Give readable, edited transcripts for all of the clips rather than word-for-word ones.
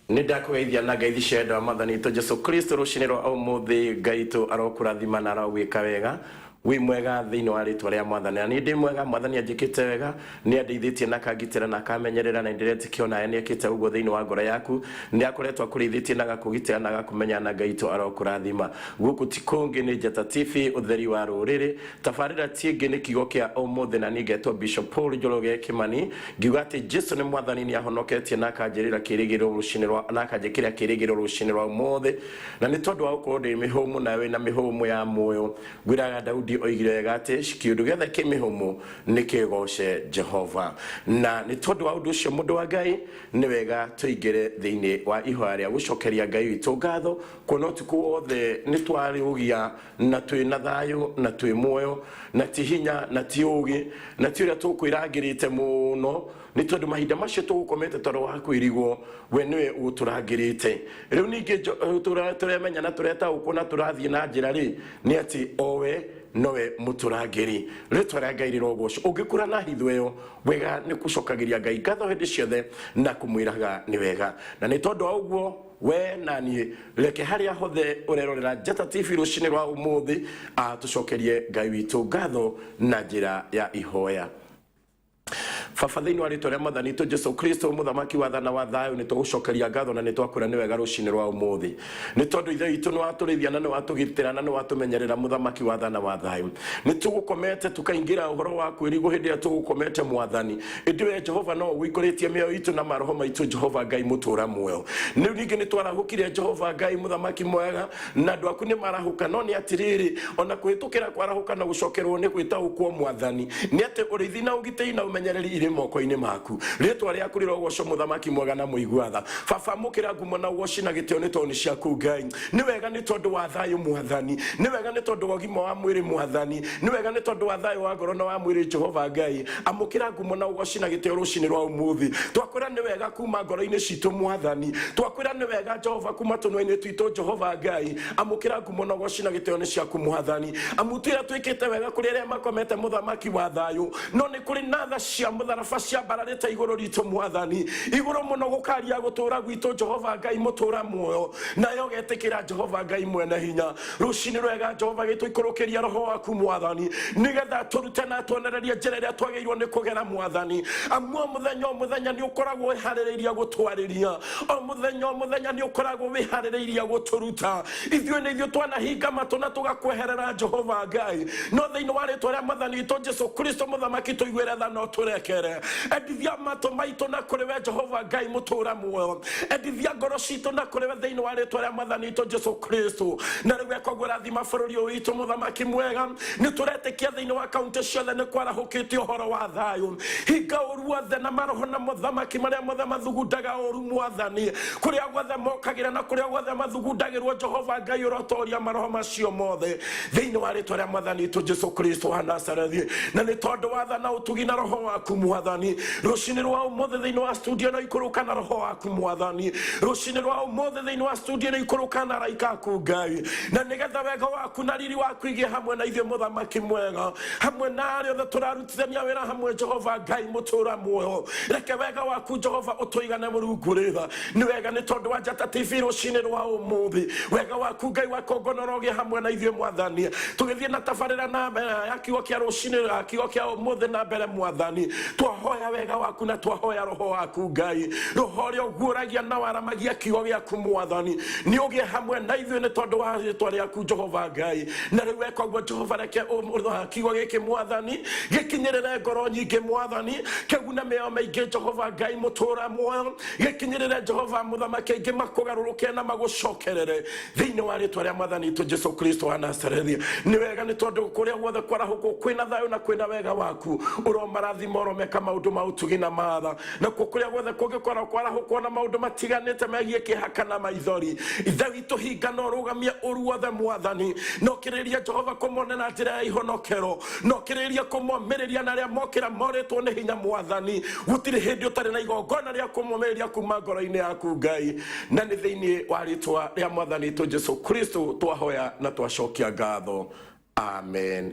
Nidakugeithia na ngeithi cia Mwathani to Jesu Kristo rucini rwa umuthi Ngai tu arokurathima na arogwika wega wi mwega thiini wa ritwa ria Mwathani na ndi mwega Mwathani anjikite wega ni andeithitie na kangitira na kamenyerera na ndiretikio ni ekite uguo thiini wa ngoro yaku ni akoretwa kurithitie na gakugitira na gakumenya na Ngai tu arokurathima guku tikungi ni Njata TV utheri wa ruriri tafarira tiingi ni kigo kia umuthi na ningetwa Bishop Paul Njoroge Kimani ngiuga ati Jesu ni Mwathani ni ahonoketie na kanjirira kirigiro rucini rwa na kanjikira kirigiro rucini rwa umuthi na ni tondu wa ukorwo ndi mihumu nawe na mihumu ya muoyo gwiraga Daudi oigire gate kiundu gethe kimihumu nikigoce Jehova na ni tondu wa undu ucio mundu wa Ngai ni wega tuigire thiini wa ihoya ria gucokeria Ngai witu ngatho kuona utuku wothe ni twari ugia na twina thayu na twi muoyo na ti hinya na ti ugi na ti uria tukwirangirite muno ni tondu mahinda macio tugukomete toro wa kwirigwo we niwe uturangirite riu ningi turemenya na tureta ukuna turathie na njira ri ni ati owe nowe muturangiri ritwa ria Ngai rirogoco ungikura na hitho iyo wega ni kucokagiria Ngai ngatho hindi ciothe na kumwiraga ni wega na ni tondu wa uguo we nani reke haria hothe urerorera Njata TV rucini rwa umuthi tucokerie Ngai witu ngatho na njira ya ihoya. Baba thiini wa ritwa ria Mwathani tu Jesu Kristo muthamaki wa thana wa thayu ni tugucokeria ngatho na ni twakwira ni wega rucini rwa umuthi ni tondu ithe itu ni waturithia na ni watugitira na ni watumenyerera muthamaki wa thana wa thayu ni tugukomete tukaingira uhoro wa kwirigo hindi ya tugukomete Mwathani indiwe Jehova no wikuritie mioyo itu na maroho maitu Jehova Ngai mutura muoyo ni ningi ni twarahukire Jehova Ngai muthamaki mwega na andu aku ni marahuka no ni atiriri ona kwitukira kwarahuka na gucokerwo ni gwita ukwo Mwathani ni ati urithi na ugitei na umenyereri moko-ini maku ritwa riaku rirogoco muthamaki mwega na muiguatha baba mukira ngumo na ugoci na gitio ni toni ciaku Ngai ni wega ni tondu wa thayu Mwathani ni wega ni tondu wa gima wa mwiri Mwathani ni wega ni tondu wa thayu wa ngoro na wa mwiri Jehova Ngai amukira ngumo na ugoci na gitio rucini rwa umuthi twakwira ni wega kuma ngoro-ini citu Mwathani twakwira ni wega Jehova kuma tunwa-ini twitu Jehova Ngai amukira ngumo na ugoci na gitio ni ciaku Mwathani amutira twikite wega kuri aria makomete muthamaki wa thayu no ni kuri natha cia mutharaba cia bararite iguru ritu Mwathani iguru muno gukaria gutura gwitu Jehova Ngai mutura muoyo nayo getikira Jehova Ngai mwene hinya rucini rwega Jehova gitu ikurukiria roho waku Mwathani nigetha turute na tuonererie njira iria twagirwo ni kugera Mwathani amwe muthenya ni ukoragwo wihaririria gutwariria o muthenya ni ukoragwo wihaririria guturuta ithuĩ nĩ ithuĩ twanahinga matũ na tugakweherera Jehova Ngai no thiini wa ritwa ria Mwathani to Jesu Kristo muthamaki tuigwire tha no turekere endithia matũ maitũ na kũrĩ we Jehova Ngai mutura muoyo endithia ngoro citũ na kũrĩ we thiini wa ritwa ria Mwathani to Jesu Kristo na rĩu ekogwo rathima bũrũri ũyũ witũ muthamaki mwega nĩ tũretĩkia thiini wa kaunti ciothe nĩ kwarahũkĩte ũhoro wa thayũ hinga ũru wothe na maroho na muthamaki marĩa mothe mathugundaga ũru Mwathani kũrĩa guothe mokagĩra na kũrĩa guothe mathugundagĩrwo Jehova Ngai ũrotoria maroho macio mothe thiini wa ritwa ria Mwathani to Jesu Kristo wa Nazarethi na nĩ tondũ wa tha na ũtugi na roho waku Mwathani rucini rwa umuthi thiini wa studio na ikuruka na roho waku Mwathani rucini rwa umuthi thiini wa studio na ikuruka na raika aku Ngai na nigetha wega waku na riri waku igie hamwe na ithuĩ muthamaki mwega hamwe na arĩa othe tũrarutithania wĩra hamwe Jehova Ngai mutura muoyo reke wega waku Jehova ũtũigane Mũrungu rĩtha nĩ wega nĩ tondũ wa Njata TV rucini rwa umuthi wega waku Ngai wakongonora ũgie hamwe na ithuĩ Mwathani tũgĩthiĩ na tabarĩra na mbere ya kiugo kĩa rucini kiugo kĩa umuthi na mbere Mwathani twahoya wega waku na twahoya roho waku Ngai roho rĩa ũguũragia na waramagia kiugo gĩaku Mwathani nĩ ũgĩe hamwe na ithuĩ nĩ tondũ wa rĩtwa rĩaku Jehova Ngai na rĩu ekogwo Jehova reke kiugo gĩkĩ Mwathani gĩkinyĩrĩre ngoro nyingĩ Mwathani kĩgune mĩoyo mĩingĩ Jehova Ngai mũtũra muoyo gĩkinyĩrĩre Jehova muthamaki aingĩ makũgarũrũke na magũcokerere thĩinĩ wa rĩtwa rĩa Mwathani to Jesu Kristo wa Nazarethi nĩ wega nĩ tondũ kũrĩa guothe kwarahũkwo kwĩna thayũ na kwĩna wega waku ũromarathima ũromeka maũndũ ma ũtugi na matha na kũrĩa guothe kũngĩkorwo kwarahũkwo na maũndũ matiganĩte megiĩ kĩhaka na maithori ithe witũ hinga no rũgamia ũru wothe Mwathani no kĩrĩria Jehova kũmone na njĩra ya ihonokero no kĩrĩria kũmomĩrĩria na arĩa mokĩra morĩtwo nĩ hinya Mwathani gũtirĩ hĩndĩ ũtarĩ na igongona rĩa kũmomĩrĩria kuma ngoro-inĩ yaku Ngai na nĩ thĩinĩ wa rĩtwa rĩa Mwathani to Jesu Kristo twahoya na twacokia ngatho amen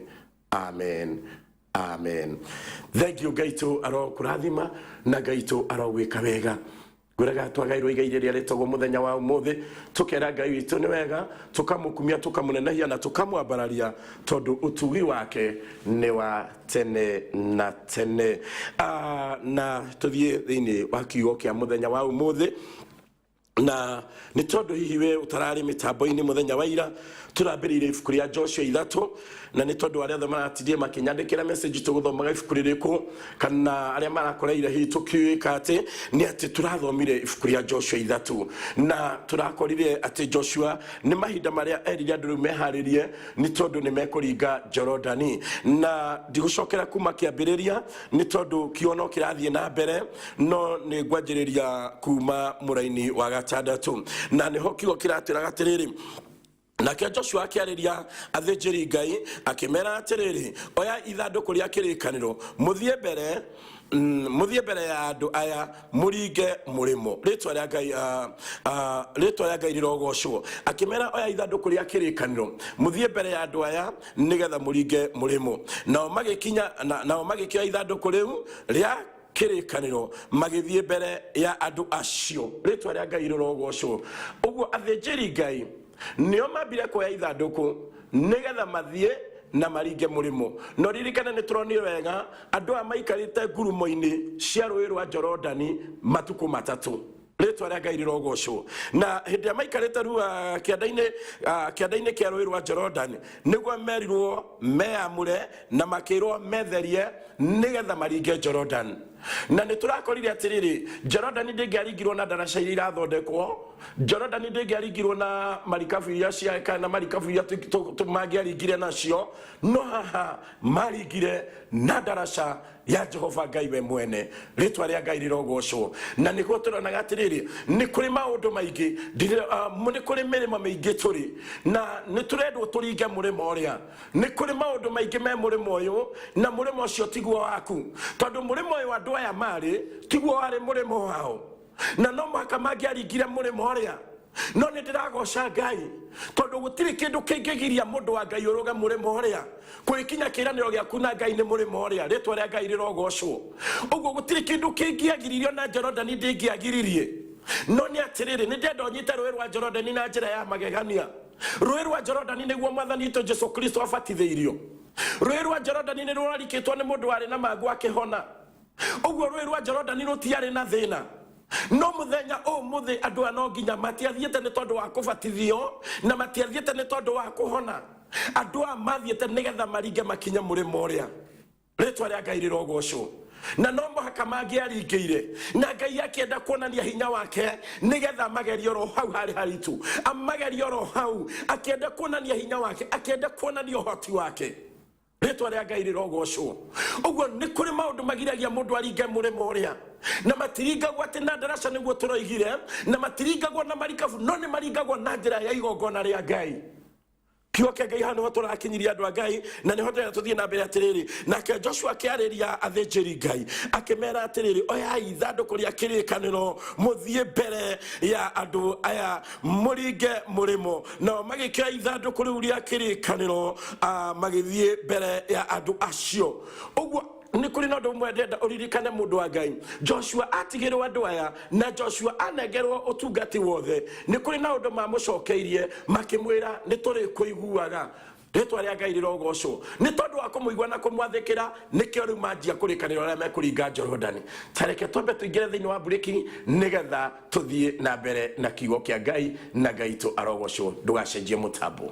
amen amen. Thank you Ngai tu arokurathima na Ngai tu arogwĩka wega gwiraga twagairwo igai riria ritogwo muthenya wa umuthi tukera Ngai witu ni wega tukamukumia tukamunenehia na tukamwambararia tondu utugi wake ni wa tene na tene. Na tuthie thiini wa kiugo kia muthenya wa umuthi na ni tondu hihi we utarari mitambo-ini muthenya wa ira turambirire ibuku ria Joshua 3 na ni tondu aria maratindie makinyandikira message tuguthomaga ibuku ririku kana aria marakoreire hihi tukiuika ati ni ati turathomire ibuku ria Joshua 3 na turakorire ati Joshua ni mahinda maria erire andu meharirie ni tondu ni mekuringa Jorodani na ndigucokera kuma kiambiriria ni tondu kiono kirathie na mbere no ni ngwanjiriria kuma muraini wa gatandatu na niho kiugo kiratwiraga atiriri nake Joshua akiariria athĩnjĩri Ngai akimera atiriri oya ithanduku ria kirikaniro muthie mbere ya andu aya muringe murimo ritwa ria Ngai rirogocwo akimera oya ithanduku ria kirikaniro muthie mbere ya andu aya nigetha muringe murimo nao magikioya ithanduku riu ria kirikaniro magithie mbere ya andu acio ritwa ria Ngai rirogocwo uguo athĩnjĩri Ngai nio mambire kuoya ithanduku nigetha mathie na maringe murimo no ririkana ni turonire wega andu a maikarite ngurumo-ini cia rũĩ rwa Jorodani matuku matatu ritwa ria Ngai rirogocwo na hindi ya maikarite rua kianda-ini kia rũĩ rwa Jorodani niguo merirwo meamure na makirwo metherie nigetha maringe Jorodani na ni turakorire atiriri Jorodani ndingiaringirwo na ndaraca iria irathondekwo Jorodani ndingiaringirwo na marikabu iria ciaka na marikabu iria mangiaringire nacio no haha maringire na ndaraca ya Jehova Ngai we mwene ritwa ria Ngai rirogocwo na nikuo turonaga atiriri ni kuri maundu maingi ni kuri mirimo maingi turi na ni turendwo turinge murimo uria ni kuri maundu maingi me murimo uyu na murimo ucio tiguo waku tondu murimo uyu andu aya mari tiguo wari murimo wao na no mwaka mangiaringire murimo uria no ni ndiragoca Ngai tondu gutiri kindu kingigiria mundu wa Ngai uruga murimo uria kwikinya kiraniro giaku na Ngai ni murimo uria ritwa ria Ngai rirogocwo uguo gutiri kindu kingiagiririo na Jorodani ndingiagiririe no ni atiriri ni ndenda unyite rũĩ rwa Jorodani na njira ya magegania rũĩ rwa Jorodani niguo mwathani witũ Jesu Kristo abatithĩirio rũĩ rwa Jorodani ni rũrarikĩtwo ni mundu wari na magu akihona uguo rũĩ rwa Jorodani rutiarĩ na thĩna no muthenya muthi andu no nginya matiathiete ni tondu wa kubatithio na matiathiete ni tondu wa kuhona andu mathiete nigetha maringe makinya murimo uria ritwa ria Ngai rirogocwo na no muhaka mangiaringĩire na Ngai akienda kuonania hinya wake nigetha magerio ro hau hari haritu amagerio ro hau akienda kuonania hinya wake akienda kuonania uhoti wake ritwa ria Ngai rirogocwo uguo ni kuri maundu magiragia mundu aringe murimo uria na matiringagwo ati na ndaraca niguo turoigire na matiringagwo na marikabu no ni maringagwo na njira ya igongona ria Ngai kiugo kia Ngai hano turakinyiria andu a Ngai na ni hotera tuthie na mbere atiriri nake Joshua akiariria athĩnjĩri Ngai akimera atiriri oya ithanduku ria kirikaniro muthie mbere ya andu aya muringe murimo no magikioya ithanduku riu ria kirikaniro magithie mbere ya andu acio uguo ni kuri no ndo mwendenda uririkane mundu wa Ngai Joshua atigirwo andu aya na Joshua anegerwo utungati wothe ni kuri na undu mamucokeirie makimwira ni turi kuiguaga ritwa ria Ngai rirogocwo ni tondu wa kumuigua na kumwathikira nikio riu manjia kurikanira ria mekuringa Jorodani tareke twambe tuingire thiini wa breaking nigetha tuthie na mbere na kiugo kia Ngai na Ngai tu arogocwo ndugacenjie mutambo.